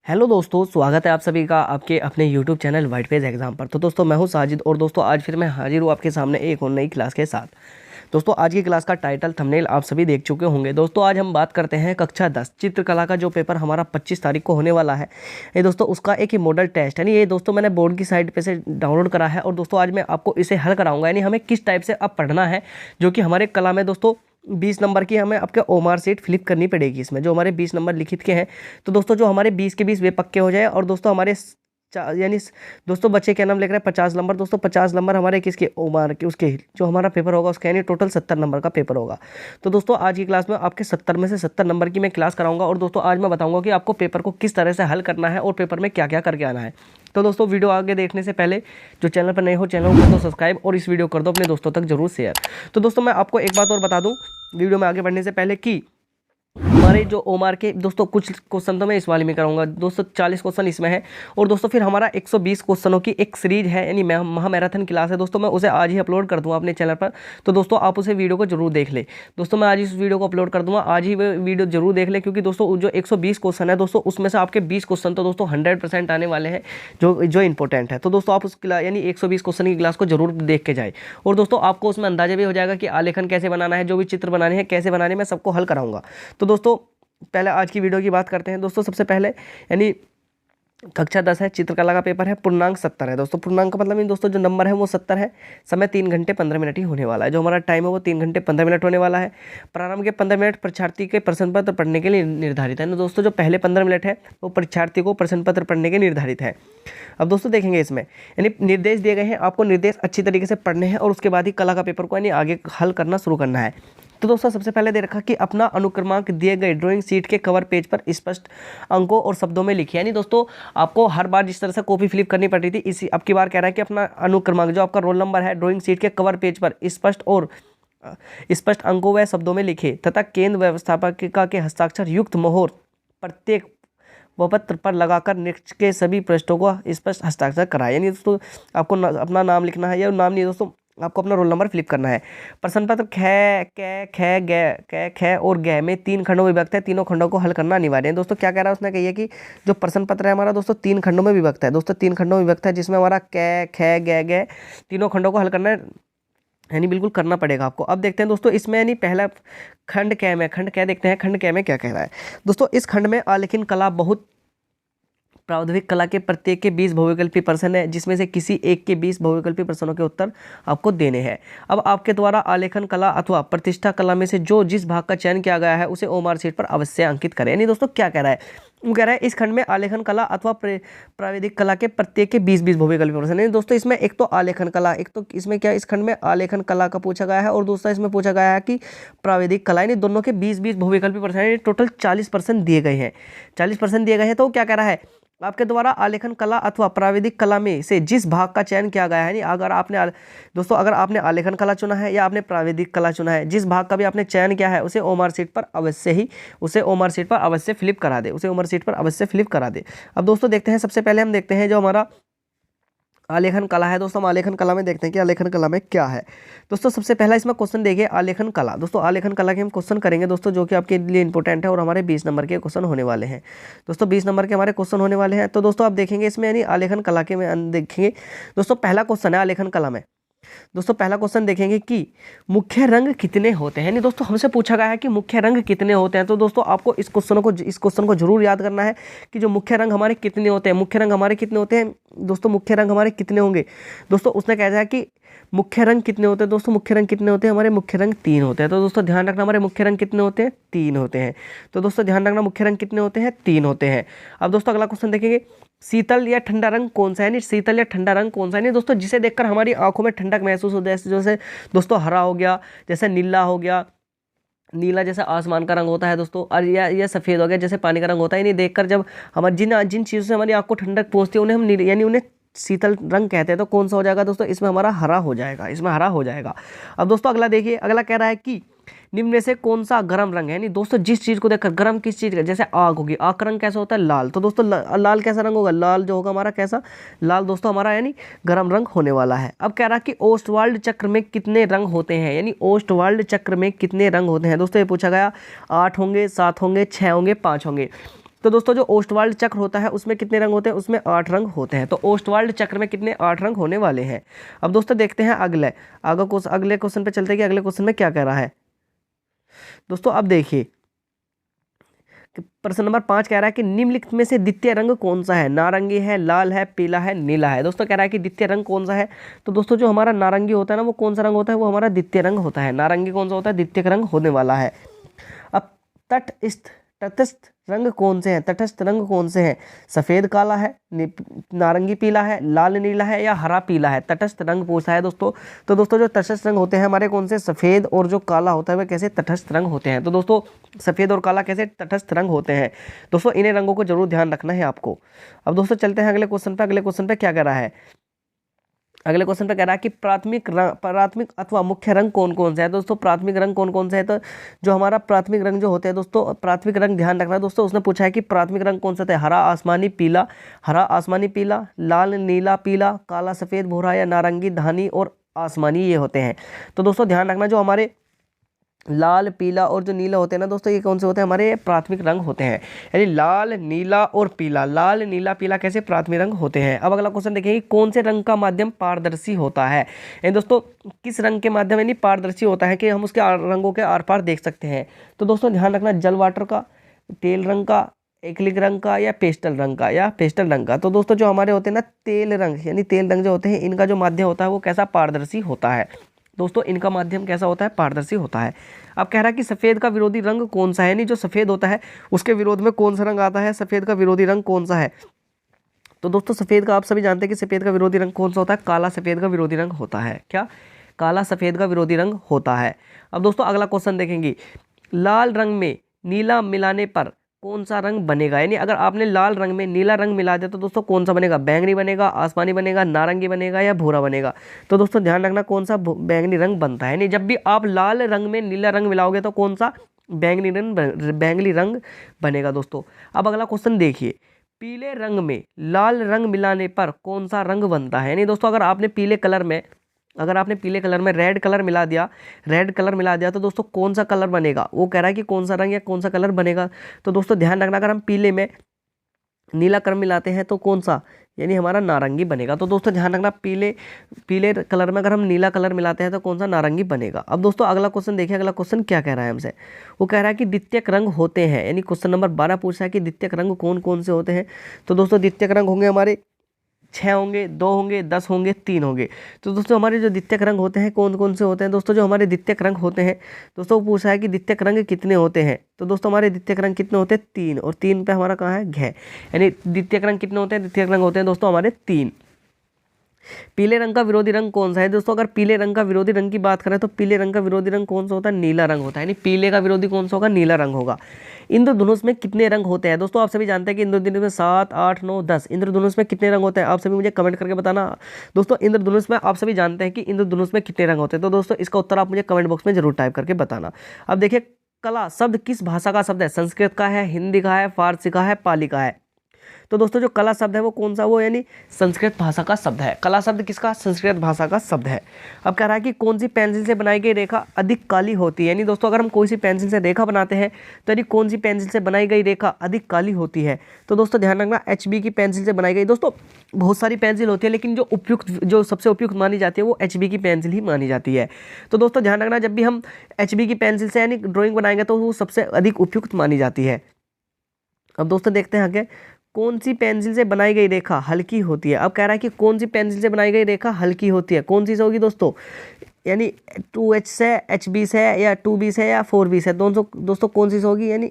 Hello दोस्तों, स्वागत है आप सभी का आपके अपने YouTube channel white page exam पर। तो दोस्तों मैं हूं साजिद और दोस्तों आज फिर मैं हाजिर हूं आपके सामने एक और नई क्लास के साथ। दोस्तों आज की क्लास का टाइटल थंबनेल आप सभी देख चुके होंगे। दोस्तों आज हम बात करते हैं कक्षा 10 चित्रकला का जो पेपर हमारा 25 तारीख को होने वाला है। ये दोस्तों उसका एक ही मॉडल टेस्ट यानी ये दोस्तों मैंने बोर्ड की साइट पे से डाउनलोड करा है और दोस्तों आज मैं आपको इसे हल कराऊंगा। यानी हमें किस टाइप से अब पढ़ना है, जो कि हमारे कला में दोस्तों 20 नंबर की हमें आपके ओमार सीट फिलिप करनी पड़ेगी। इसमें जो हमारे 20 नंबर लिखित के हैं, तो दोस्तों जो हमारे 20 के 20 वे पक्के हो जाए और दोस्तों हमारे यानी दोस्तों बच्चे क्या नाम लिख रहे हैं 50 नंबर। दोस्तों 50 नंबर हमारे किसके ओमार के, उसके जो हमारा पेपर होगा उसका यानी टोटल 70 नंबर का पेपर होगा। तो दोस्तों आज की क्लास में आपके 70 में से 70 नंबर की मैं क्लास कराऊंगा और दोस्तों आज मैं बताऊंगा कि आपको पेपर को किस तरह से हल करना है और पेपर में क्या क्या करके आना है। तो दोस्तों वीडियो आगे देखने से पहले जो चैनल पर नए हो चैनल को तो सब्सक्राइब और इस वीडियो कर दो अपने दोस्तों तक जरूर शेयर। तो दोस्तों मैं आपको एक बात और बता दूं वीडियो में आगे बढ़ने से पहले कि हमारे जो ओमार के दोस्तों कुछ क्वेश्चन तो मैं इस वाले में कराऊंगा। दोस्तों 40 क्वेश्चन इसमें है और दोस्तों फिर हमारा 120 क्वेश्चनों की एक सीरीज है यानी महा मैराथन क्लास है। दोस्तों मैं उसे आज ही अपलोड कर दूंगा अपने चैनल पर, तो दोस्तों आप उसे वीडियो को जरूर देख ले। दोस्तों मैं आज इस वीडियो को अपलोड कर दूंगा, आज ही वीडियो जरूर देख ले, क्योंकि दोस्तों जो 120 क्वेश्चन है दोस्तों उसमें से आपके 20 क्वेश्चन तो दोस्तों 100% आने वाले हैं जो इंपॉर्टेंट है। तो दोस्तों आप उस यानी 120 क्वेश्चन की क्लास को जरूर देख के जाए और दोस्तों आपको उसमें अंदाजा भी हो जाएगा कि आलेखन कैसे बनाना है, जो भी चित्र बनाने हैं कैसे बनाने, मैं सबको हल कराऊंगा। तो दोस्तों पहले आज की वीडियो की बात करते हैं। दोस्तों सबसे पहले यानी कक्षा 10 है, चित्रकला का पेपर है, पूर्णांक 70 है। दोस्तों पूर्णांक का मतलब इन दोस्तों जो नंबर है वो 70 है। समय 3 घंटे 15 मिनट ही होने वाला है। जो हमारा टाइम है वो 3 घंटे 15 मिनट होने वाला है। प्रारंभ के 15 मिनट परीक्षार्थी के प्रश्न पत्र पढ़ने के लिए निर्धारित है। दोस्तों जो पहले 15 मिनट है वो परीक्षार्थी को प्रश्न पत्र पढ़ने के निर्धारित है। अब दोस्तों देखेंगे इसमें यानी निर्देश दिए गए हैं, आपको निर्देश अच्छी तरीके से पढ़ने हैं और उसके बाद ही कला का पेपर को यानी आगे हल करना शुरू करना है। तो दोस्तों सबसे पहले दे रखा कि अपना अनुक्रमांक दिए गए ड्राइंग शीट के कवर पेज पर स्पष्ट अंकों और शब्दों में लिखिए। यानी दोस्तों आपको हर बार जिस तरह से कॉपी फ्लिप करनी पड़ रही थी, इसी अब की बार कह रहा है कि अपना अनुक्रमांक जो आपका रोल नंबर है ड्राइंग शीट के कवर पेज पर स्पष्ट अंकों व शब्दों में लिखे तथा केंद्र व्यवस्थापिका के हस्ताक्षर युक्त मोहर प्रत्येक वपत्र पर लगाकर नीचे के सभी पृष्ठों को स्पष्ट हस्ताक्षर कराए। यानी दोस्तों आपको अपना नाम लिखना है या नाम नहीं दोस्तों, आपको अपना रोल नंबर फ्लिप करना है। प्रश्न पत्र ख और ग में 3 खंडों में विभक्त है, तीनों खंडों को हल करना अनिवार्य है। दोस्तों क्या कह रहा है उसने कही कि जो प्रश्न पत्र है हमारा दोस्तों 3 खंडों में विभक्त है। दोस्तों 3 खंडों में विभक्त है जिसमें हमारा क ख ग तीनों खंडों को हल करना है यानी बिल्कुल करना पड़ेगा आपको। अब देखते हैं दोस्तों इसमें यानी पहला खंड क में, खंड क देखते हैं खंड क में क्या कह रहा है। दोस्तों इस खंड में आलेखन कला बहुत प्रावधानिक कला के प्रत्येक के 20 बहुविकल्पी प्रश्न है, जिसमें से किसी एक के 20 बहुविकल्पी प्रश्नों के उत्तर आपको देने हैं। अब आपके द्वारा आलेखन कला अथवा प्रतिष्ठा कला में से जो जिस भाग का चयन किया गया है उसे ओमार शीट पर अवश्य अंकित करें। यानी दोस्तों क्या कह रहा है, वो कह रहा है इस खंड में आलेखन कला अथवा प्राविधिक कला के प्रत्येक के 20-20 बहुविकल्पी प्रश्न है। दोस्तों इसमें एक तो आलेखन कला, एक तो इसमें क्या इस खंड में आलेखन कला का पूछा गया है और दूसरा इसमें पूछा गया है कि प्राविधिक कला, यानी दोनों के 20-20 बहुविकल्पी प्रश्न है। टोटल 40% दिए गए हैं, 40% दिए गए हैं। तो क्या कह रहा है आपके द्वारा आलेखन कला अथवा प्राविधिक कला में से जिस भाग का चयन किया गया है, यानी अगर आपने दोस्तों अगर आपने आलेखन कला चुना है या आपने प्राविधिक कला चुना है, जिस भाग का भी आपने चयन किया है उसे ओमार शीट पर अवश्य फ्लिप करा दे, उसे ओमार शीट पर अवश्य फ्लिप करा दे। अब दोस्तों देखते हैं, सबसे पहले हम देखते हैं जो हमारा आलेखन कला है। दोस्तों हम आलेखन कला में देखते हैं कि आलेखन कला में क्या है। दोस्तों सबसे पहला इसमें क्वेश्चन देखिए आलेखन कला। दोस्तों आलेखन कला के हम क्वेश्चन करेंगे दोस्तों, जो कि आपके लिए इंपॉर्टेंट है और हमारे 20 नंबर के क्वेश्चन होने वाले हैं। दोस्तों 20 नंबर के हमारे क्वेश्चन होने वाले हैं। तो दोस्तों आप देखेंगे इसमें यानी आलेखन कला के में देखेंगे दोस्तों पहला क्वेश्चन है आलेखन कला में। दोस्तों पहला क्वेश्चन देखेंगे कि मुख्य रंग कितने होते हैं। यानी दोस्तों हमसे पूछा गया है कि मुख्य रंग कितने होते हैं। तो दोस्तों आपको इस क्वेश्चन को जरूर याद करना है कि जो मुख्य रंग हमारे कितने होते हैं, मुख्य रंग हमारे कितने होते हैं। दोस्तों मुख्य रंग हमारे कितने होंगे, दोस्तों उसने कहा है कि मुख्य रंग कितने होते हैं। दोस्तों मुख्य रंग कितने होते हैं, हमारे मुख्य रंग 3 होते हैं। तो दोस्तों ध्यान रखना हमारे मुख्य रंग कितने होते हैं, 3 होते हैं। तो दोस्तों ध्यान रखना मुख्य रंग कितने होते हैं, 3 होते हैं। अब दोस्तों अगला क्वेश्चन देखेंगे शीतल या ठंडा रंग कौन सा है। यानी शीतल या ठंडा रंग कौन सा है, दोस्तों जिसे देखकर हमारी आंखों में ठंडक महसूस होती है। जैसे दोस्तों हरा हो गया, जैसे नीला हो गया, नीला जैसे आसमान का रंग होता है दोस्तों, और या सफ़ेद हो गया जैसे पानी का रंग होता है। इन्हें देखकर जब हमारे जिन चीज़ों से हमारी आंख को ठंडक पहुँचती है उन्हें हम यानी उन्हें शीतल रंग कहते हैं। तो कौन सा हो जाएगा दोस्तों, इसमें हमारा हरा हो जाएगा, इसमें हरा हो जाएगा। अब दोस्तों अगला देखिए, अगला कह रहा है कि निम्न में से कौन सा गर्म रंग है। यानी दोस्तों जिस चीज़ को देखकर गर्म किस चीज़ का, जैसे आग होगी, आग का रंग कैसा होता है, लाल। तो दोस्तों लाल कैसा रंग होगा, लाल जो होगा हमारा कैसा, लाल दोस्तों हमारा यानी गर्म रंग होने वाला है। अब कह रहा कि ओस्टवाल्ड चक्र में कितने रंग होते हैं। यानी ओस्टवाल्ड चक्र में कितने रंग होते हैं। दोस्तों ये पूछा गया 8 होंगे, 7 होंगे, 6 होंगे, 5 होंगे। तो दोस्तों जो ओस्टवाल्ड चक्र होता है उसमें कितने रंग होते हैं, उसमें 8 रंग होते हैं। तो ओस्टवाल्ड चक्र में कितने, 8 रंग होने वाले हैं। अब दोस्तों देखते हैं अगले क्वेश्चन पे चलते हैं कि अगले क्वेश्चन में क्या कह रहा है। दोस्तों अब देखिए प्रश्न नंबर 5 कह रहा है कि निम्नलिखित में से द्वितीय रंग कौन सा है, नारंगी है, लाल है, पीला है, नीला है। दोस्तों कह रहा है कि द्वितीय रंग कौन सा है, तो दोस्तों जो हमारा नारंगी होता है ना वो कौन सा रंग होता है, वो हमारा द्वितीय रंग होता है। नारंगी कौन सा होता है, द्वितीय रंग होने वाला है। अब तटस्थ रंग कौन से हैं, तटस्थ रंग कौन से हैं, सफेद काला है, नारंगी पीला है, लाल नीला है या हरा पीला है, तटस्थ रंग पूछा है दोस्तों। तो दोस्तों जो तटस्थ रंग होते हैं हमारे कौन से, सफेद और जो काला होता है वह कैसे, तटस्थ रंग होते हैं। तो दोस्तों सफेद और काला कैसे, तटस्थ रंग होते हैं। दोस्तों इन्हें रंगों को जरूर ध्यान रखना है आपको। अब दोस्तों चलते हैं अगले क्वेश्चन पे। अगले क्वेश्चन पे क्या कह रहा है, अगले क्वेश्चन पे कह रहा है कि प्राथमिक अथवा मुख्य रंग कौन कौन से है। दोस्तों प्राथमिक रंग कौन कौन से है, तो जो हमारा प्राथमिक रंग जो होते हैं दोस्तों, प्राथमिक रंग ध्यान रखना है दोस्तों। उसने पूछा है कि प्राथमिक रंग कौन सा था, हरा आसमानी पीला, लाल नीला पीला, काला सफेद भूरा या नारंगी धानी और आसमानी, ये होते हैं। तो दोस्तों ध्यान रखना जो हमारे लाल पीला और जो नीला होते हैं ना दोस्तों, ये कौन से होते हैं, हमारे प्राथमिक रंग होते हैं। यानी लाल नीला और पीला, लाल नीला पीला कैसे प्राथमिक रंग होते हैं। अब अगला क्वेश्चन देखेंगे, कौन से रंग का माध्यम पारदर्शी होता है। यानी दोस्तों किस रंग के माध्यम यानी पारदर्शी होता है कि हम उसके रंगों के आर पार देख सकते हैं। तो दोस्तों ध्यान रखना जल वाटर का, तेल रंग का, एक्रिलिक रंग का या पेस्टल रंग का। तो दोस्तों जो हमारे होते हैं ना तेल रंग, यानी तेल रंग जो होते हैं इनका जो माध्यम होता है वो कैसा, पारदर्शी होता है। दोस्तों इनका माध्यम कैसा होता है, पारदर्शी होता है। अब कह रहा है कि सफ़ेद का विरोधी रंग कौन सा है, यानी जो सफ़ेद होता है उसके विरोध में कौन सा रंग आता है, सफ़ेद का विरोधी रंग कौन सा है। तो दोस्तों सफ़ेद का आप सभी जानते हैं कि सफ़ेद का विरोधी रंग कौन सा होता है, काला सफ़ेद का विरोधी रंग होता है। क्या, काला सफ़ेद का विरोधी रंग होता है। अब दोस्तों अगला क्वेश्चन देखेंगे, लाल रंग में नीला मिलाने पर कौन सा रंग बनेगा। यानी अगर आपने लाल रंग में नीला रंग मिला दिया तो दोस्तों कौन सा बनेगा, बैंगनी बनेगा, आसमानी बनेगा, नारंगी बनेगा या भूरा बनेगा। तो दोस्तों ध्यान रखना कौन सा, बैंगनी रंग बनता है। यानी जब भी आप लाल रंग में नीला रंग मिलाओगे तो कौन सा, बैंगनी रंग बनेगा दोस्तों। अब अगला क्वेश्चन देखिए, पीले रंग में लाल रंग मिलाने पर कौन सा रंग बनता है। यानी दोस्तों अगर आपने पीले कलर में रेड कलर मिला दिया तो दोस्तों कौन सा कलर बनेगा, वो कह रहा है कि कौन सा रंग या कौन सा कलर बनेगा। तो दोस्तों ध्यान रखना अगर हम पीले में नीला कलर मिलाते हैं तो कौन सा, यानी हमारा नारंगी बनेगा। तो दोस्तों ध्यान रखना पीले कलर में अगर हम नीला कलर मिलाते हैं तो कौन सा, नारंगी बनेगा। अब दोस्तों अगला क्वेश्चन देखिए, अगला क्वेश्चन क्या कह रहा है हमसे, वो कह रहा है कि द्वितीयक रंग होते हैं। यानी क्वेश्चन नंबर 12 पूछा है कि द्वितीयक रंग कौन कौन से होते हैं। तो दोस्तों द्वितीयक रंग होंगे हमारे 6 होंगे, 2 होंगे, 10 होंगे, 3 होंगे। तो दोस्तों हमारे जो द्वितीयक रंग होते हैं कौन कौन से होते हैं। दोस्तों जो हमारे द्वितीयक रंग होते हैं दोस्तों पूछा है कि द्वितीयक रंग कितने होते हैं। तो दोस्तों हमारे द्वितीयक रंग कितने होते हैं, 3, और 3 पे हमारा कहाँ है, घ। यानी द्वितीयक रंग कितने होते हैं, द्वितीयक रंग होते हैं दोस्तों हमारे 3। पीले रंग का विरोधी रंग कौन सा है। दोस्तों अगर पीले रंग का विरोधी रंग की बात करें तो पीले रंग का विरोधी रंग कौन सा होता है, नीला रंग होता है। यानी पीले का विरोधी कौन सा होगा, नीला रंग होगा। इंद्रधनुष में कितने रंग होते हैं। दोस्तों आप सभी जानते हैं कि इंद्रधनुष में 7, 8, 9, 10। इंद्रधनुष में कितने रंग होते हैं, आप सभी मुझे कमेंट करके बताना। दोस्तों इंद्रधनुष में आप सभी जानते हैं कि इंद्रधनुष में कितने रंग होते हैं। तो दोस्तों इसका उत्तर आप मुझे कमेंट बॉक्स में जरूर टाइप करके बताना। अब देखिए कला शब्द किस भाषा का शब्द है, संस्कृत का है, हिंदी का है, फारसी का है, पाली का है। तो दोस्तों जो कला शब्द है वो कौन सा, वो यानी संस्कृत भाषा का शब्द है। कला शब्द किसका, संस्कृत भाषा का शब्द है। अब कह रहा है कि कौन सी पेंसिल से बनाई गई रेखा अधिक काली होती है। यानी दोस्तों अगर हम कोई सी पेंसिल से रेखा बनाते हैं तो यानी कौन सी पेंसिल से बनाई गई रेखा अधिक काली होती है। तो दोस्तों ध्यान रखना HB की पेंसिल से बनाई गई। दोस्तों बहुत सारी पेंसिल होती है लेकिन जो सबसे उपयुक्त मानी जाती है वो HB की पेंसिल ही मानी जाती है। तो दोस्तों ध्यान रखना जब भी हम HB की पेंसिल से यानी ड्राइंग बनाएंगे तो वो सबसे अधिक उपयुक्त मानी जाती है। अब दोस्तों देखते हैं आगे, कौन सी पेंसिल से बनाई गई रेखा हल्की होती है। अब कह रहा है कि कौन सी पेंसिल से बनाई गई रेखा हल्की होती है, कौन सी से होगी दोस्तों, यानी 2H से, HB से या 2B से या 4B से। दोस्तों कौन सी से होगी, यानी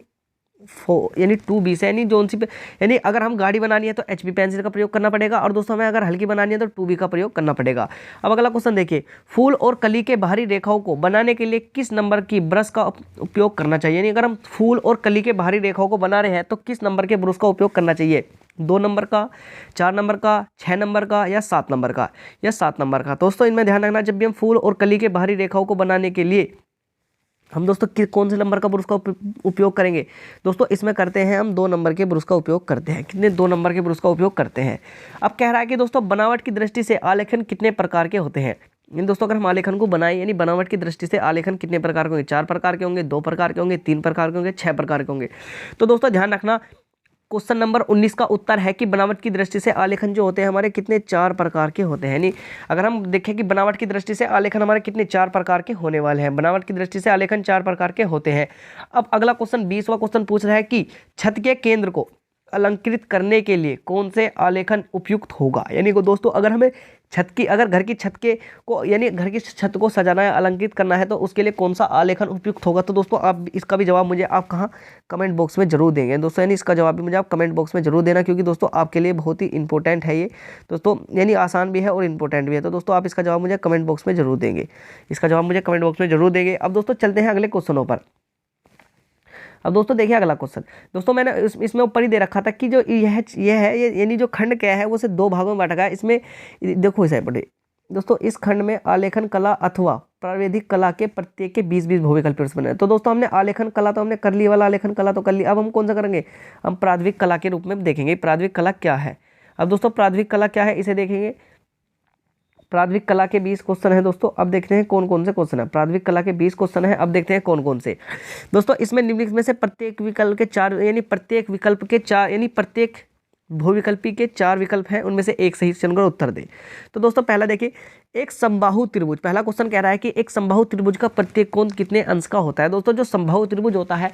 2B से। यानी जोन सी यानी अगर हम गाड़ी बनानी है तो HB पेंसिल का प्रयोग करना पड़ेगा और दोस्तों हमें अगर हल्की बनानी है तो 2B का प्रयोग करना पड़ेगा। अब अगला क्वेश्चन देखिए, फूल और कली के बाहरी रेखाओं को बनाने के लिए किस नंबर की ब्रश का उपयोग करना चाहिए। यानी अगर हम फूल और कली के बाहरी रेखाओं को बना रहे हैं तो किस नंबर के ब्रश का उपयोग करना चाहिए, 2 नंबर का, 4 नंबर का, 6 नंबर का या 7 नंबर का, या 7 नंबर का। दोस्तों इनमें ध्यान रखना जब भी हम फूल और कली के बाहरी रेखाओं को बनाने के लिए हम दोस्तों कौन से नंबर का ब्रश का उपयोग करेंगे। दोस्तों इसमें करते हैं हम 2 नंबर के ब्रश का उपयोग करते हैं। कितने, 2 नंबर के ब्रश का उपयोग करते हैं। अब कह रहा है कि दोस्तों बनावट की दृष्टि से आलेखन कितने प्रकार के होते हैं। इन दोस्तों अगर हम आलेखन को बनाए यानी बनावट की दृष्टि से आलेखन कितने प्रकार के होंगे, 4 प्रकार के होंगे, 2 प्रकार के होंगे, 3 प्रकार के होंगे, 6 प्रकार के होंगे। तो दोस्तों ध्यान रखना क्वेश्चन नंबर 19 का उत्तर है कि बनावट की दृष्टि से आलेखन जो होते हैं हमारे कितने 4 प्रकार के होते हैं। यानी अगर हम देखें कि बनावट की दृष्टि से आलेखन हमारे कितने 4 प्रकार के होने वाले हैं, बनावट की दृष्टि से आलेखन 4 प्रकार के होते हैं। अब अगला क्वेश्चन 20वां क्वेश्चन पूछ रहा है कि छत के केंद्र को अलंकृत करने के लिए कौन से आलेखन उपयुक्त होगा। यानी को दोस्तों अगर हमें अगर घर की छत के को यानी घर की छत को सजाना है, अलंकृत करना है, तो उसके लिए कौन सा आलेखन उपयुक्त होगा। तो दोस्तों आप इसका भी जवाब मुझे आप कहाँ कमेंट बॉक्स में जरूर देंगे दोस्तों। यानी इसका जवाब भी मुझे आप कमेंट बॉक्स में जरूर देना, क्योंकि दोस्तों आपके लिए बहुत ही इंपॉर्टेंट है ये दोस्तों, यानी आसान भी है और इंपॉर्टेंट भी है। तो दोस्तों आप इसका जवाब मुझे कमेंट बॉक्स में जरूर देंगे, इसका जवाब मुझे कमेंट बॉक्स में जरूर देंगे। अब दोस्तों चलते हैं अगले क्वेश्चनों पर। अब दोस्तों देखिए अगला क्वेश्चन, दोस्तों मैंने इसमें ऊपर ही दे रखा था कि जो यह है यानी जो खंड क्या है वो से 2 भागों में बांटा गया है। इसमें देखो इसे पढ़े दोस्तों, इस खंड में आलेखन कला अथवा प्राविधिक कला के प्रत्येक के 20-20 भूविकल्प बने। तो दोस्तों हमने आलेखन कला तो हमने कर ली, वाला आलेखन कला तो कर ली। अब हम कौन सा करेंगे, हम प्राविधिक कला के रूप में देखेंगे प्राविधिक कला क्या है। अब दोस्तों प्राविधिक कला क्या है इसे देखेंगे। प्राविधिक कला के 20 क्वेश्चन है दोस्तों। अब देखते हैं कौन कौन से क्वेश्चन है। प्राविधिक कला के 20 क्वेश्चन है, अब देखते हैं कौन कौन से। दोस्तों इसमें निम्नलिखित में से प्रत्येक विकल्प के 4 यानी प्रत्येक विकल्प के 4 यानी प्रत्येक भूविकल्पी के 4 विकल्प हैं, उनमें से एक सही चुनकर उत्तर दे। तो दोस्तों पहला देखिए, एक समबाहु त्रिभुज, पहला क्वेश्चन कह रहा है कि एक समबाहु त्रिभुज का प्रत्येक कोण कितने अंश का होता है। दोस्तों जो समबाहु त्रिभुज होता है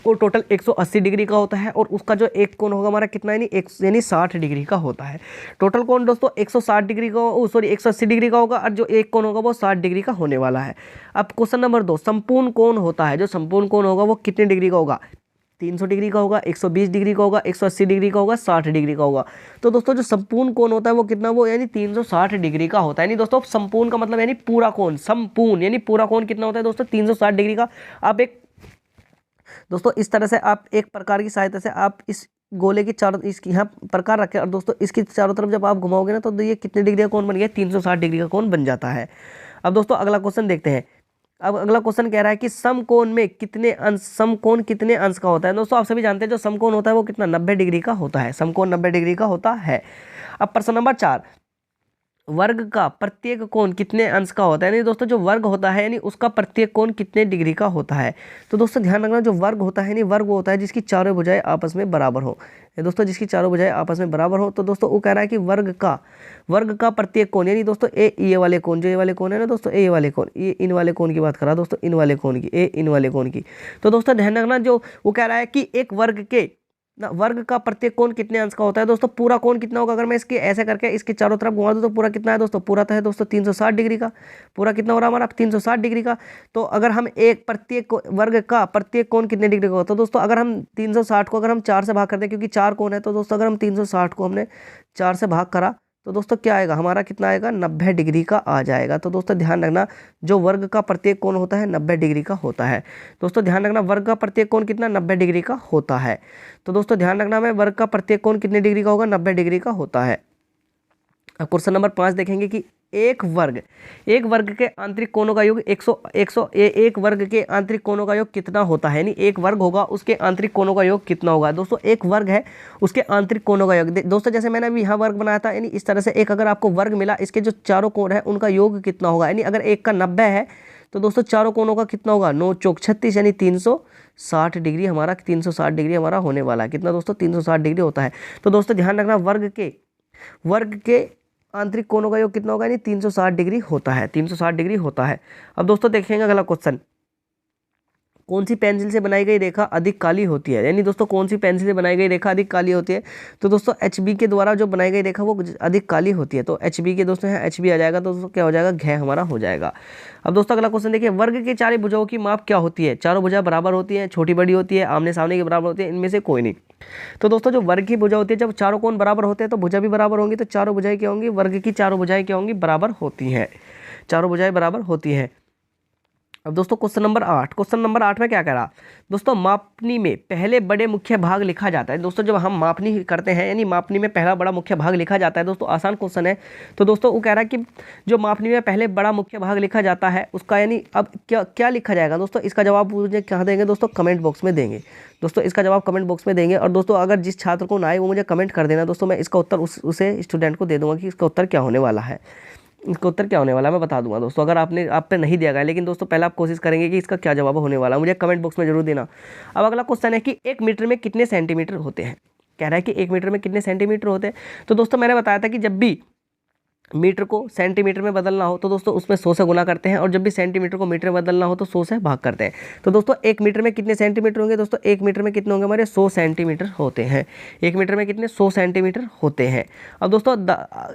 वो टोटल 180 डिग्री का होता है, और उसका जो एक कोण होगा हमारा कितना यानी 60 डिग्री का होता है। टोटल कोण दोस्तों 160 डिग्री का 180 डिग्री का होगा, और जो एक कोण होगा वो 60 डिग्री का होने वाला है। अब क्वेश्चन नंबर 2, संपूर्ण कोण होता है, जो संपूर्ण कोण होगा वो कितने डिग्री का होगा, 300 डिग्री का होगा, 120 डिग्री का होगा, 180 डिग्री का होगा, 60 डिग्री का होगा। तो दोस्तों जो संपूर्ण कोण होता है वो कितना, वो यानी 360 डिग्री का होता है। यानी दोस्तों संपूर्ण का मतलब यानी पूरा कोण, संपूर्ण यानी पूरा कोण कितना होता है दोस्तों 360 डिग्री का। आप एक दोस्तों इस तरह से आप एक प्रकार की सहायता से आप इस गोले की चारों इसकी यहाँ प्रकार रखें, और दोस्तों इसकी चारों तरफ जब आप घुमाओगे ना तो ये कितने डिग्री का कोण बन गया, 360 डिग्री का कोण बन जाता है। अब दोस्तों अगला क्वेश्चन देखते हैं। अब अगला क्वेश्चन कह रहा है कि समकोण में कितने अंश, समकोण कितने अंश का होता है। दोस्तों आप सभी जानते हैं जो समकोण होता है वो कितना 90 डिग्री का होता है, समकोण 90 डिग्री का होता है। अब प्रश्न नंबर 4, वर्ग का प्रत्येक कोण कितने अंश का होता है। यानी दोस्तों जो वर्ग होता है यानी उसका प्रत्येक कोण कितने डिग्री का होता है। तो दोस्तों ध्यान रखना, जो वर्ग होता है यानी वर्ग वो होता है जिसकी चारों भुजाएं आपस में बराबर हो। दोस्तों जिसकी चारों भुजाएं आपस में बराबर हो, तो दोस्तों वो कह रहा है कि वर्ग का प्रत्येक कोण, यानी दोस्तों ये वाले कोण, जो ये वाले कोण है ना दोस्तों, ये वाले कोण, ये इन वाले कोण की बात कर रहा है दोस्तों, इन वाले कोण की, ये इन वाले कोण की। तो दोस्तों ध्यान रखना, जो वो कह रहा है कि एक वर्ग का प्रत्येक कोण कितने अंश का होता है। दोस्तों पूरा कोण कितना होगा, अगर मैं इसके ऐसे करके इसके चारों तरफ घुमा दूं तो पूरा कितना है दोस्तों, पूरा तो है दोस्तों 360 डिग्री का। पूरा कितना हो रहा है हमारा 360 डिग्री का। तो अगर हम एक प्रत्येक वर्ग का प्रत्येक कोण कितने डिग्री का होता है, तो दोस्तों अगर हम 360 को अगर हम 4 से भाग कर दें, क्योंकि 4 कोण है, तो दोस्तों अगर हम 360 को हमने 4 से भाग करा तो दोस्तों क्या आएगा हमारा, कितना आएगा 90 डिग्री का आ जाएगा। तो दोस्तों ध्यान रखना, जो वर्ग का प्रत्येक कोण होता है 90 डिग्री का होता है। दोस्तों ध्यान रखना, वर्ग का प्रत्येक कोण कितना 90 डिग्री का होता है। तो दोस्तों ध्यान रखना, मैं वर्ग का प्रत्येक कोण कितने डिग्री का होगा, 90 डिग्री का होता है। अब क्वेश्चन नंबर 5 देखेंगे कि एक वर्ग के आंतरिक कोणों का योग एक वर्ग के आंतरिक कोणों का योग कितना होता है। यानी एक वर्ग होगा उसके आंतरिक कोणों का योग कितना होगा। दोस्तों एक वर्ग है उसके आंतरिक कोणों का योग, दोस्तों जैसे मैंने अभी यहाँ वर्ग बनाया था, यानी इस तरह से एक अगर आपको वर्ग मिला, इसके जो चारों कोण है उनका योग कितना होगा। यानी अगर एक का 90 है तो दोस्तों चारों कोणों का कितना होगा, 9 चौक 36, यानी 360 डिग्री हमारा 360 डिग्री हमारा होने वाला है। कितना दोस्तों 360 डिग्री होता है। तो दोस्तों ध्यान रखना, वर्ग के आंतरिक कोणों का योग कितना होगा, यानी 360 डिग्री होता है, 360 डिग्री होता है। अब दोस्तों देखेंगे अगला क्वेश्चन, कौन सी पेंसिल से बनाई गई रेखा अधिक काली होती है। यानी दोस्तों कौन सी पेंसिल से बनाई गई रेखा अधिक काली होती है। तो दोस्तों HB के द्वारा जो बनाई गई रेखा वो अधिक काली होती है। तो HB के दोस्तों है, HB आ जाएगा, तो दोस्तों क्या हो जाएगा, घ हमारा हो जाएगा। अब दोस्तों अगला क्वेश्चन देखिए, वर्ग के चारों भुजाओं की माप क्या होती है। चारों भुजा बराबर होती है, छोटी बड़ी होती है, आमने सामने के बराबर होती है, इनमें से कोई नहीं। तो दोस्तों जो वर्ग की भुजा होती है, जब चारों कोण बराबर होते हैं तो भुजा भी बराबर होंगी, तो चारों भुजाएं क्या होंगी, वर्ग की चारों भुजाएं क्या होंगी, बराबर होती हैं, चारों भुजाएं बराबर होती हैं। अब दोस्तों क्वेश्चन नंबर 8 में क्या कह रहा, दोस्तों मापनी में पहले बड़े मुख्य भाग लिखा जाता है। दोस्तों जब हम मापनी करते हैं यानी मापनी में पहला बड़ा मुख्य भाग लिखा जाता है। दोस्तों आसान क्वेश्चन है। तो दोस्तों वो कह रहा है कि जो मापनी में पहले बड़ा मुख्य भाग लिखा जाता है उसका यानी अब क्या लिखा जाएगा। दोस्तों इसका जवाब मुझे कहाँ देंगे दोस्तों, कमेंट बॉक्स में देंगे। दोस्तों इसका जवाब कमेंट बॉक्स में देंगे, और दोस्तों अगर जिस छात्र को ना आए वो मुझे कमेंट कर देना दोस्तों, मैं इसका उत्तर उसे स्टूडेंट को दे दूंगा कि इसका उत्तर क्या होने वाला है। इसका उत्तर क्या होने वाला है मैं बता दूंगा दोस्तों, अगर आप पे नहीं दिया गया, लेकिन दोस्तों पहले आप कोशिश करेंगे कि इसका क्या जवाब होने वाला है, मुझे कमेंट बॉक्स में जरूर देना। अब अगला क्वेश्चन है कि 1 मीटर में कितने सेंटीमीटर होते हैं। कह रहा है कि 1 मीटर में कितने सेंटीमीटर होते हैं। तो दोस्तों मैंने बताया था कि जब भी मीटर को सेंटीमीटर में बदलना हो तो दोस्तों उसमें 100 से गुना करते हैं, और जब भी सेंटीमीटर को मीटर में बदलना हो तो 100 से भाग करते हैं। तो दोस्तों 1 मीटर में कितने सेंटीमीटर होंगे दोस्तों, 1 मीटर में कितने होंगे हमारे 100 सेंटीमीटर होते हैं। 1 मीटर में कितने 100 सेंटीमीटर होते हैं। अब दोस्तों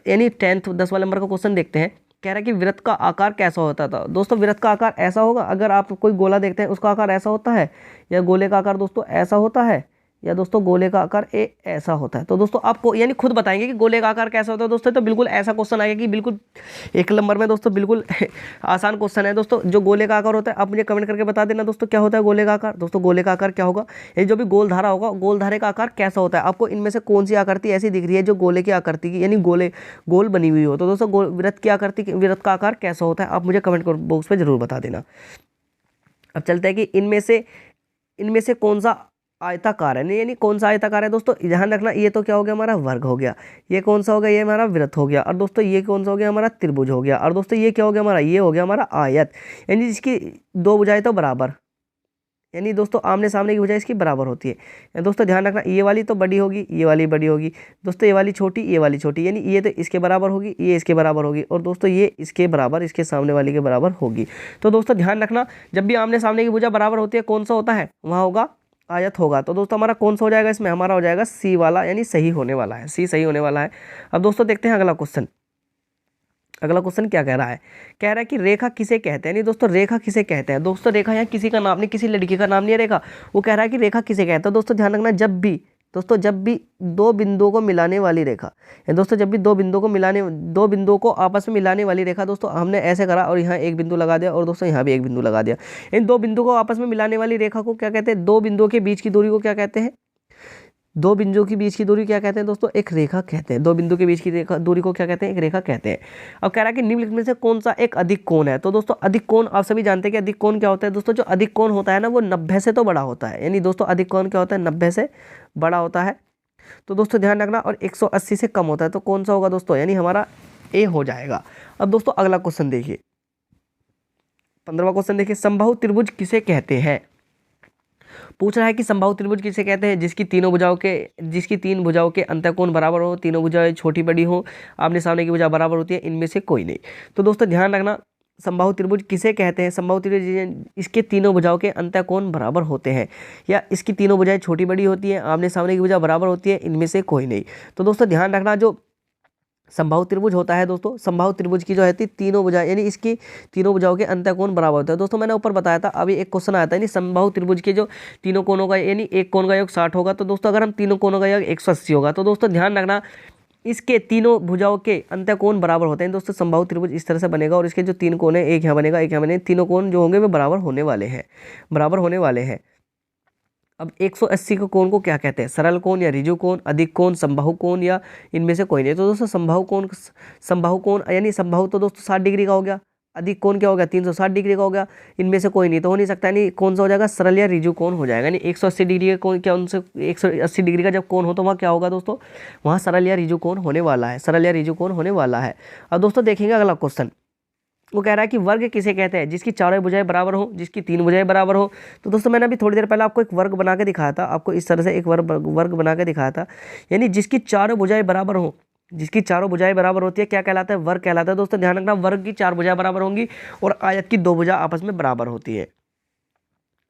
यानी 10th वाले नंबर का क्वेश्चन देखते हैं। कह रहा है कि वृत्त का आकार कैसा होता था। दोस्तों वृत्त का आकार ऐसा होगा, अगर आप कोई गोला देखते हैं उसका आकार ऐसा होता है, या गोले का आकार दोस्तों ऐसा होता है, या दोस्तों गोले का आकार ऐसा होता है। तो दोस्तों आपको यानी खुद बताएंगे कि गोले का आकार कैसा होता है दोस्तों। तो बिल्कुल ऐसा क्वेश्चन आएगा कि बिल्कुल 1 नंबर में दोस्तों बिल्कुल आसान क्वेश्चन है दोस्तों। जो गोले का आकार होता है आप मुझे कमेंट करके बता देना दोस्तों क्या होता है गोले का आकार। दोस्तों गोले का आकार क्या होगा, ये जो भी गोल धारा होगा, गोल धारे का आकार कैसा होता है। आपको इनमें से कौन सी आकृति ऐसी दिख रही है जो गोले की आकृति की यानी गोल बनी हुई हो। तो दोस्तों वृत्त की आकृति, वृत्त का आकार कैसा होता है आप मुझे कमेंट बॉक्स में जरूर बता देना। अब चलते हैं कि इनमें से कौन सा आयताकार है, यानी कौन सा आयताकार है दोस्तों। ध्यान रखना, ये तो क्या हो गया हमारा वर्ग हो गया, ये कौन सा हो गया, ये हमारा वृत्त हो गया, और दोस्तों ये कौन सा हो गया हमारा त्रिभुज हो गया, और दोस्तों ये क्या हो गया हमारा, ये हो गया हमारा आयत, यानी जिसकी 2 भुजाएं तो बराबर, यानी दोस्तों आमने सामने की भुजाएं इसकी बराबर होती है। दोस्तों ध्यान रखना, ये वाली तो बड़ी होगी, ये वाली बड़ी होगी, दोस्तों ये वाली छोटी, ये वाली छोटी, यानी ये तो इसके बराबर होगी, ये इसके बराबर होगी, और दोस्तों ये इसके बराबर, इसके सामने वाली के बराबर होगी। तो दोस्तों ध्यान रखना, जब भी आमने सामने की भुजा बराबर होती है कौन सा होता है, वहाँ होगा आयत होगा। तो दोस्तों हमारा कौन सा हो जाएगा इसमें, हमारा हो जाएगा सी वाला, यानी सही होने वाला है, सी सही होने वाला है। अब दोस्तों देखते हैं अगला क्वेश्चन। अगला क्वेश्चन क्या कह रहा है, कह रहा है कि रेखा किसे कहते हैं। नहीं दोस्तों रेखा किसे कहते हैं। दोस्तों रेखा यहाँ किसी का नाम नहीं, किसी लड़की का नाम नहीं है रेखा, वो कह रहा है कि रेखा किसे कहते हैं। दोस्तों ध्यान रखना, जब भी 2 बिंदुओं को मिलाने वाली रेखा, दोस्तों जब भी 2 बिंदुओं को आपस में मिलाने वाली रेखा, दोस्तों हमने ऐसे करा और यहाँ एक बिंदु लगा दिया, और दोस्तों यहाँ भी एक बिंदु लगा दिया, इन 2 बिंदुओं को आपस में मिलाने वाली रेखा को क्या कहते हैं, 2 बिंदुओं के बीच की दूरी को क्या कहते हैं, 2 बिंदुओं के बीच की दूरी क्या कहते हैं दोस्तों, एक रेखा कहते हैं। 2 बिंदु के बीच की दूरी को क्या कहते हैं, एक रेखा कहते हैं। अब कह रहा है कि निम्नलिखित में से कौन सा एक अधिक कोण है। तो दोस्तों अधिक कोण आप सभी जानते हैं कि अधिक कोण क्या होता है दोस्तों। जो अधिक कोण होता है ना वो 90 से तो बड़ा होता है, यानी दोस्तों अधिक कोण क्या होता है, 90 से बड़ा होता है। तो दोस्तों ध्यान रखना, और 180 से कम होता है, तो कौन सा होगा दोस्तों, यानी हमारा ए हो जाएगा। अब दोस्तों अगला क्वेश्चन देखिए, 15वां क्वेश्चन देखिए, समबाहु त्रिभुज किसे कहते हैं। पूछ रहा है कि समबाहु त्रिभुज किसे कहते हैं, जिसकी 3 भुजाओं के अंतःकोण बराबर हो, तीनों भुजाएं छोटी बड़ी हो, आमने सामने की भुजा बराबर होती है, इनमें से कोई नहीं। तो दोस्तों ध्यान रखना, समबाहु त्रिभुज किसे कहते हैं। समबाहु त्रिभुज इसके तीनों भुजाओं के अंतःकोण बराबर होते हैं, या इसकी तीनों भुजाएं छोटी बड़ी होती हैं, आमने सामने की भुजा बराबर होती है, इनमें से कोई नहीं। तो दोस्तों ध्यान रखना, जो समबाहु त्रिभुज होता है दोस्तों, समबाहु त्रिभुज की जो है तीनों भुजाएं, यानी इसकी तीनों भुजाओं के अंतःकोण बराबर होता है। दोस्तों मैंने ऊपर बताया था, अभी एक क्वेश्चन आया था, यानी समबाहु त्रिभुज के जो तीनों कोणों का, यानी एक कोण का योग 60 होगा, तो दोस्तों अगर हम तीनों कोणों का योग 180 होगा। तो दोस्तों ध्यान रखना, इसके तीनों भुजाओं के अंतःकोण बराबर होते हैं। दोस्तों समबाहु त्रिभुज इस तरह से बनेगा, और इसके जो 3 कोण है, एक यहाँ बनेगा, एक यहाँ बनेगा, तीनों कोण जो होंगे वे बराबर होने वाले हैं। अब 180 के कोण को क्या कहते हैं, सरल कोण या ऋजु कोण, अधिक कोण, समबाहु कोण, या इनमें से कोई नहीं। तो दोस्तों समबाहु कोण यानी समबाहु तो दोस्तों 60 डिग्री का हो गया, अधिक कोण क्या हो गया 360 डिग्री का हो गया, इनमें से कोई नहीं तो हो नहीं सकता, यानी कौन सा हो जाएगा, सरल या ऋजु कोण हो जाएगा। यानी 180 डिग्री का कोण क्या, उनसे 180 डिग्री का जब कोण हो तो वहाँ क्या होगा दोस्तों, वहाँ सरल या ऋजु कोण होने वाला है, अब दोस्तों देखेंगे अगला क्वेश्चन। वो कह रहा है कि वर्ग किसे कहते हैं, जिसकी चारों भुजाएं बराबर हो, जिसकी 3 भुजाएं बराबर हो। तो दोस्तों मैंने अभी थोड़ी देर पहले आपको एक वर्ग बना के दिखाया था, आपको इस तरह से एक वर्ग बना के दिखाया था, यानी जिसकी चारों भुजाएं बराबर हो, जिसकी चारों भुजाएं बराबर होती है क्या कहलाता है, वर्ग कहलाता है। दोस्तों ध्यान रखना, वर्ग की 4 भुजाएं बराबर होंगी और आयत की 2 भुजा आपस में बराबर होती है।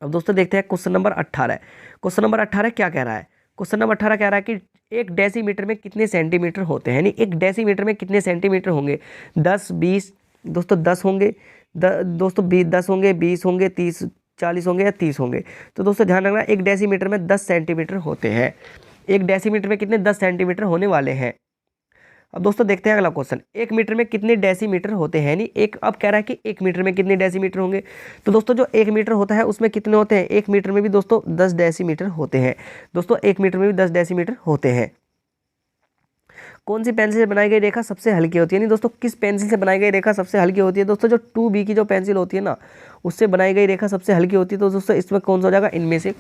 अब दोस्तों देखते हैं क्वेश्चन नंबर 18। क्वेश्चन नंबर 18 क्या कह रहा है, क्वेश्चन नंबर 18 कह रहा है कि 1 डेसीमीटर में कितने सेंटीमीटर होते हैं, यानी 1 डेसीमीटर में कितने सेंटीमीटर होंगे, 10, 20, दोस्तों 10 होंगे, दोस्तों 10 होंगे, 20 होंगे, 30, 40 होंगे, या 30 होंगे। तो दोस्तों ध्यान रखना, 1 डेसीमीटर में 10 सेंटीमीटर होते हैं। 1 डेसीमीटर में कितने 10 सेंटीमीटर होने वाले हैं। अब दोस्तों देखते हैं अगला क्वेश्चन, 1 मीटर में कितने डेसीमीटर होते हैं, यानी अब कह रहा है कि 1 मीटर में कितने डेसीमीटर होंगे। तो दोस्तों जो 1 मीटर होता है उसमें कितने होते हैं, 1 मीटर में भी दोस्तों 10 डेसीमीटर होते हैं। दोस्तों 1 मीटर में भी 10 डेसीमीटर होते हैं। कौन सी पेंसिल से बनाई गई रेखा सबसे हल्की होती है, यानी दोस्तों किस पेंसिल से बनाई गई रेखा सबसे हल्की होती है। दोस्तों जो 2B की जो पेंसिल होती है ना, उससे बनाई गई रेखा सबसे हल्की होती है। तो दोस्तों इसमें कौन सा हो जाएगा, इनमें से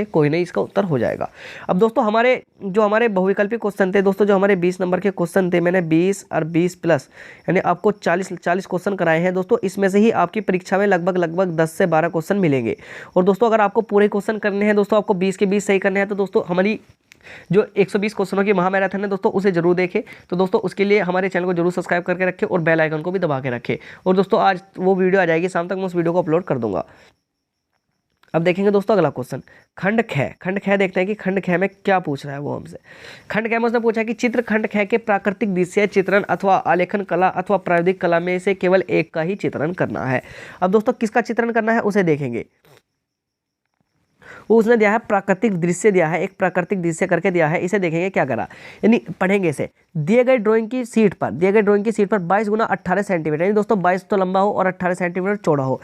कोई नहीं, इसका उत्तर हो जाएगा। अब दोस्तों हमारे बहुविकल्पी क्वेश्चन थे दोस्तों, जो हमारे 20 नंबर के क्वेश्चन थे, मैंने 20 और 20 प्लस यानी आपको 40 क्वेश्चन कराए हैं दोस्तों। इसमें से ही आपकी परीक्षा में लगभग 10 से 12 क्वेश्चन मिलेंगे। और दोस्तों अगर आपको पूरे क्वेश्चन करने हैं दोस्तों, आपको 20 के 20 सही करने हैं, तो दोस्तों हमारी जो 120 क्वेश्चनों की महामैराथन है दोस्तों, उसे जरूर देखें। तो दोस्तों उसके लिए हमारे चैनल को जरूर सब्सक्राइब करके रखें और बेल आइकन को भी दबा के रखें। और दोस्तों आज वो वीडियो आ जाएगी, शाम तक मैं उस वीडियो को अपलोड कर दूंगा। अब देखेंगे दोस्तों अगला क्वेश्चन, खंड ख। खंड ख देखते हैं कि खंड ख में क्या पूछ रहा है वो हमसे। खंड ख में उसने पूछा है कि चित्र खंड ख के प्राकृतिक दृश्य चित्रण अथवा आलेखन कला अथवा प्राविधिक कला में से केवल एक का ही चित्रण करना है। अब दोस्तों किसका चित्रण करना है उसे देखेंगे। वो उसने दिया है प्राकृतिक दृश्य, दिया है एक प्राकृतिक दृश्य करके दिया है, इसे देखेंगे क्या करा, यानी पढ़ेंगे इसे। दिए गए ड्राइंग की सीट पर 22 गुना 18 सेंटीमीटर, यानी दोस्तों 22 तो लंबा हो और 18 सेंटीमीटर चौड़ा हो,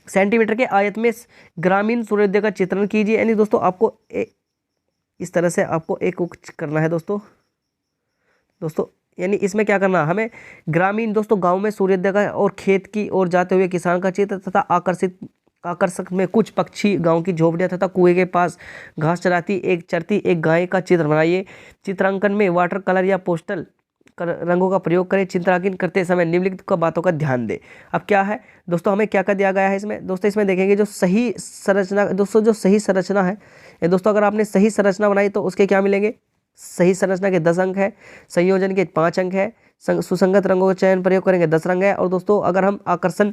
सेंटीमीटर के आयत में ग्रामीण सूर्योदय का चित्रण कीजिए। यानी दोस्तों आपको इस तरह से आपको एक करना है दोस्तों यानी इसमें क्या करना है हमें, ग्रामीण दोस्तों गांव में सूर्योदय का और खेत की ओर जाते हुए किसान का चित्र तथा आकर्षक में कुछ पक्षी, गांव की झोपड़ियां तथा कुएं के पास घास चरती एक गाय का चित्र बनाइए। चित्रांकन में वाटर कलर या पोस्टल रंगों का प्रयोग करें। चित्रांकन करते समय निम्नलिखित का बातों का ध्यान दें। अब क्या है दोस्तों, हमें क्या दिया गया है इसमें दोस्तों, इसमें देखेंगे जो सही संरचना दोस्तों, जो सही संरचना है ये दोस्तों, अगर आपने सही संरचना बनाई तो उसके क्या मिलेंगे, सही संरचना के 10 अंक है, संयोजन के 5 अंक है, सुसंगत रंगों का चयन प्रयोग करेंगे 10 रंग है, और दोस्तों अगर हम आकर्षण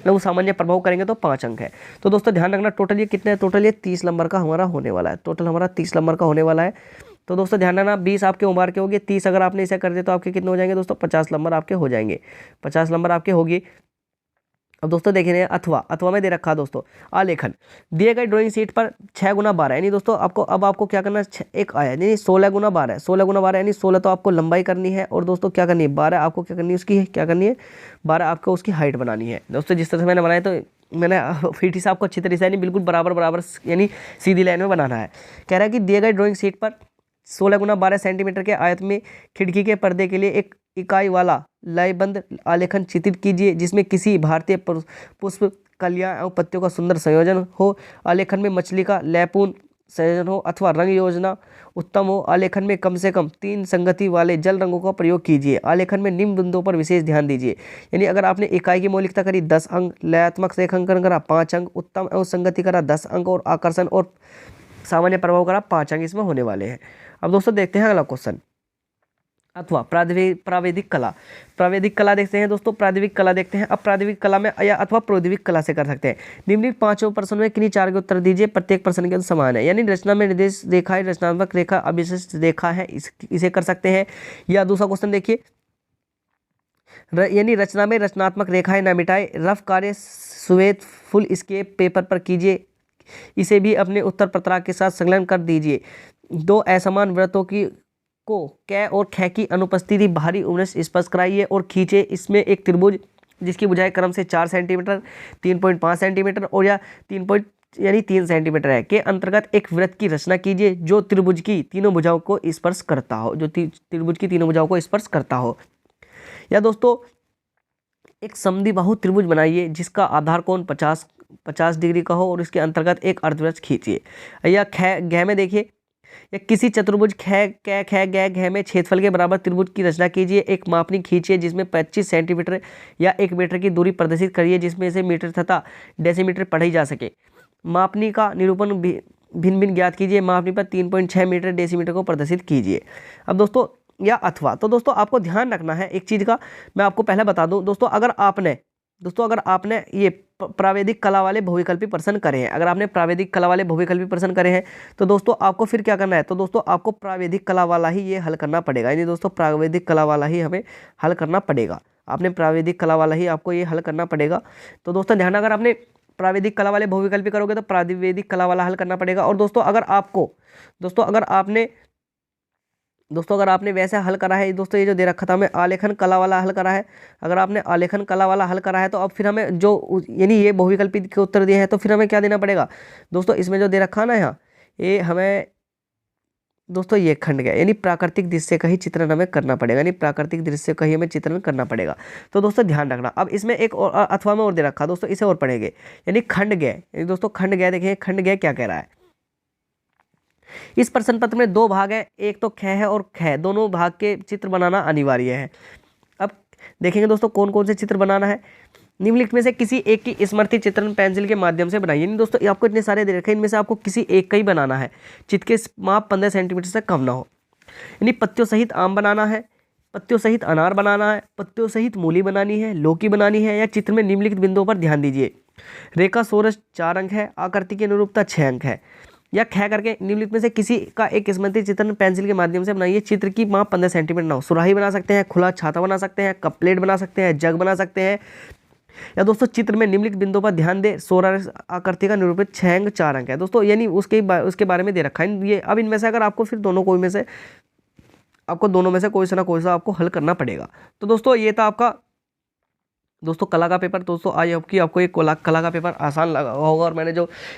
वो सामान्य प्रभाव करेंगे तो 5 अंक है। तो दोस्तों ध्यान रखना टोटल ये कितने हैं, टोटल ये 30 नंबर का हमारा होने वाला है, टोटल हमारा 30 नंबर का होने वाला है। तो दोस्तों ध्यान रखना 20 आपके उम्र के होंगे, 30 अगर आपने इसे कर दिया तो आपके कितने हो जाएंगे दोस्तों, 50 नंबर आपके हो जाएंगे, 50 नंबर आपके होगी। अब दोस्तों देख रहे हैं अथवा में दे रखा दोस्तों आलेखन, दिए गए ड्राइंग शीट पर 6 गुना 12, यानी दोस्तों आपको क्या करना है, एक आया यानी 16 गुना 12, 16 गुना 12 यानी 16 तो आपको लंबाई करनी है, और दोस्तों क्या करनी है 12 आपको क्या करनी है उसकी क्या करनी है 12 आपको उसकी हाइट बनानी है। दोस्तों जिस तरह से मैंने बनाया तो मैंने फिर से आपको अच्छी तरीके से यानी बिल्कुल बराबर यानी सीधी लाइन में बनाना है। कह रहा है कि दिए गए ड्राइंग शीट पर 16 गुना 12 सेंटीमीटर के आयत में खिड़की के पर्दे के लिए एक इकाई वाला लयबंद आलेखन चित्रित कीजिए, जिसमें किसी भारतीय पुष्प कलियां एवं पत्तियों का सुंदर संयोजन हो। आलेखन में मछली का लयपूर्ण संयोजन हो अथवा रंग योजना उत्तम हो। आलेखन में कम से कम 3 संगति वाले जल रंगों का प्रयोग कीजिए। आलेखन में निम्न बिंदुओं पर विशेष ध्यान दीजिए, यानी अगर आपने इकाई की मौलिकता करी 10 अंक, लयात्मक रेखांकन करा 5 अंक, उत्तम एवं संगति करा 10 अंक, और आकर्षण और सामान्य प्रभाव करा 5 अंक इसमें होने वाले हैं। अब दोस्तों देखते हैं अगला क्वेश्चन, अथवा प्राविधिक कला देखते हैं दोस्तों, प्राविधिक कला देखते हैं। अब प्राविधिक कला में या अथवा प्रौद्योगिक कला से कर सकते हैं। निम्नलिखित 5 प्रश्न में किन्हीं 4 के उत्तर दीजिए, प्रत्येक प्रश्न के अंदर समान है, यानी रचना में निर्देश रेखा है, रचनात्मक रेखा, अविशिष्ट रेखा है, इसे कर सकते हैं। या दूसरा क्वेश्चन देखिए, यानी रचना में रचनात्मक रेखाएं न मिटाए, रफ कार्य श्वेत फुल स्केप पेपर पर कीजिए, इसे भी अपने उत्तर पत्राक के साथ संलग्न कर दीजिए। 2 असमान वृत्तों को क और ख की अनुपस्थिति बाहरी उन्नस स्पर्श कराइए और खींचे। इसमें एक त्रिभुज जिसकी भुजाएं क्रम से 4 सेंटीमीटर, 3.5 सेंटीमीटर और या 3 सेंटीमीटर है के अंतर्गत एक वृत्त की रचना कीजिए जो त्रिभुज की तीनों भुजाओं को स्पर्श करता हो, जो त्रिभुज की तीनों भुजाओं को स्पर्श करता हो। या दोस्तों एक समद्विबाहु त्रिभुज बनाइए जिसका आधार कोण 50 डिग्री का हो और इसके अंतर्गत एक अर्धवृत्त खींचिए। या घ में देखिए, या किसी चतुर्भुज घ में क्षेत्रफल के बराबर त्रिभुज की रचना कीजिए। एक मापनी खींचिए जिसमें 25 सेंटीमीटर या 1 मीटर की दूरी प्रदर्शित करिए, जिसमें से मीटर तथा डेसीमीटर पढ़ी जा सके। मापनी का निरूपण भिन्न भिन्न ज्ञात कीजिए। मापनी पर 3.6 मीटर डेसीमीटर को प्रदर्शित कीजिए। अब दोस्तों या अथवा, तो दोस्तों आपको ध्यान रखना है एक चीज़ का, मैं आपको पहले बता दूं दोस्तों, अगर आपने ये प्राविधिक कला वाले बहुविकल्पी प्रश्न करे हैं, अगर आपने प्राविधिक कला वाले बहुविकल्पी प्रश्न करे हैं तो दोस्तों आपको फिर क्या करना है, तो दोस्तों आपको प्राविधिक कला वाला ही ये हल करना पड़ेगा, यानी दोस्तों प्राविधिक कला वाला ही हमें हल करना पड़ेगा। आपने प्राविधिक कला वाला ही आपको ये हल करना पड़ेगा। तो दोस्तों ध्यान, अगर आपने प्राविधिक कला वाले बहुविकल्पी करोगे तो प्राविधिक कला वाला हल करना पड़ेगा। और दोस्तों अगर आपने वैसे हल करा है दोस्तों, ये जो दे रखा था हमें आलेखन कला वाला हल करा है, अगर आपने आलेखन कला वाला हल करा है तो अब फिर हमें जो यानी ये बहुविकल्पी के उत्तर दिए हैं तो फिर हमें क्या देना पड़ेगा दोस्तों, इसमें जो दे रखा है ना यहाँ, ये हमें दोस्तों ये खंड गया, यानी प्राकृतिक दृश्य का ही चित्रण हमें करना पड़ेगा, यानी प्राकृतिक दृश्य का ही हमें चित्रण करना पड़ेगा। तो दोस्तों ध्यान रखना। अब इसमें एक और अथवा में और दे रखा दोस्तों, इसे और पढ़ेंगे, यानी खंड गय, यानी दोस्तों खंड गय देखिए, खंड गय क्या कह रहा है। इस प्रश्न पत्र में 2 भाग है, एक तो ख है और ख, दोनों भाग के चित्र बनाना अनिवार्य है। अब देखेंगे दोस्तों कौन कौन से चित्र बनाना है। निम्नलिखित में से किसी एक की स्मृति चित्रण पेंसिल के माध्यम से बनाइए। नहीं दोस्तों, आपको इतने सारे दे रखे हैं, इनमें से आपको किसी एक का ही बनाना है, चित्र के माप 15 सेंटीमीटर से कम ना हो। यानी पत्तियों सहित आम बनाना है, पत्तियों सहित अनार बनाना है, पत्तियों सहित मूली बनानी है, लौकी बनानी है, या चित्र में निम्नलिखित बिंदुओं पर ध्यान दीजिए। रेखा सोरस 4 अंक है, आकृति की अनुरूपता 6 अंक है। या ख करके निम्नलिखित में से किसी का एक स्मृति चित्रण पेंसिल के माध्यम से बनाइए, चित्र की माप 15 सेंटीमीटर ना हो। सुराही बना सकते हैं, खुला छाता बना सकते हैं, कप प्लेट बना सकते हैं, जग बना सकते हैं। या दोस्तों चित्र में निम्नलिखित बिंदुओं पर ध्यान दे, सोलर आकृति का निरूपित 6 अंक 4 अंक है दोस्तों, यानी उसके बारे में दे रखा है ये। अब इनमें से अगर आपको फिर दोनों में से कोई सा ना कोई सा आपको हल करना पड़ेगा। तो दोस्तों ये था आपका दोस्तों कला का पेपर। दोस्तों आई होप कि आपको ये कला का पेपर आसान लगा होगा और मैंने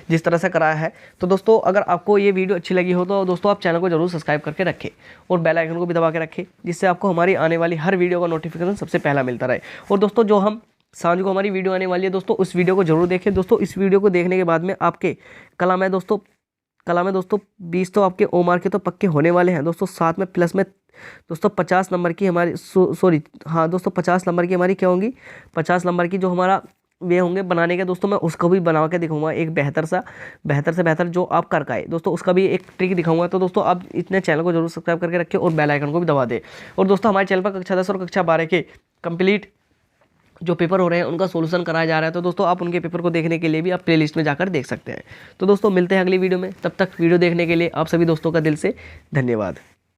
जिस तरह से कराया है। तो दोस्तों अगर आपको ये वीडियो अच्छी लगी हो तो दोस्तों आप चैनल को जरूर सब्सक्राइब करके रखें और बेल आइकन को भी दबा के रखें, जिससे आपको हमारी आने वाली हर वीडियो का नोटिफिकेशन सबसे पहला मिलता रहे। और दोस्तों जो हम सांझ को हमारी वीडियो आने वाली है दोस्तों, उस वीडियो को जरूर देखें। दोस्तों इस वीडियो को देखने के बाद में आपके कला में दोस्तों 20 तो आपके ओ मार्क के तो पक्के होने वाले हैं दोस्तों। साथ में प्लस में दोस्तों 50 नंबर की हमारी हाँ दोस्तों 50 नंबर की हमारी क्या होंगी, 50 नंबर की जो हमारा वे होंगे बनाने के दोस्तों, मैं उसको भी बना के दिखाऊंगा एक बेहतर से बेहतर जो आप कर पाए दोस्तों, उसका भी एक ट्रिक दिखाऊंगा। तो दोस्तों आप इतने चैनल को जरूर सब्सक्राइब करके रखें और बेल आइकन को भी दबा दें। और दोस्तों हमारे चैनल पर कक्षा 10 और कक्षा 12 के कंप्लीट जो पेपर हो रहे हैं उनका सोल्यूशन कराया जा रहा है। तो दोस्तों आप उनके पेपर को देखने के लिए भी आप प्लेलिस्ट में जाकर देख सकते हैं। तो दोस्तों मिलते हैं अगली वीडियो में, तब तक वीडियो देखने के लिए आप सभी दोस्तों का दिल से धन्यवाद।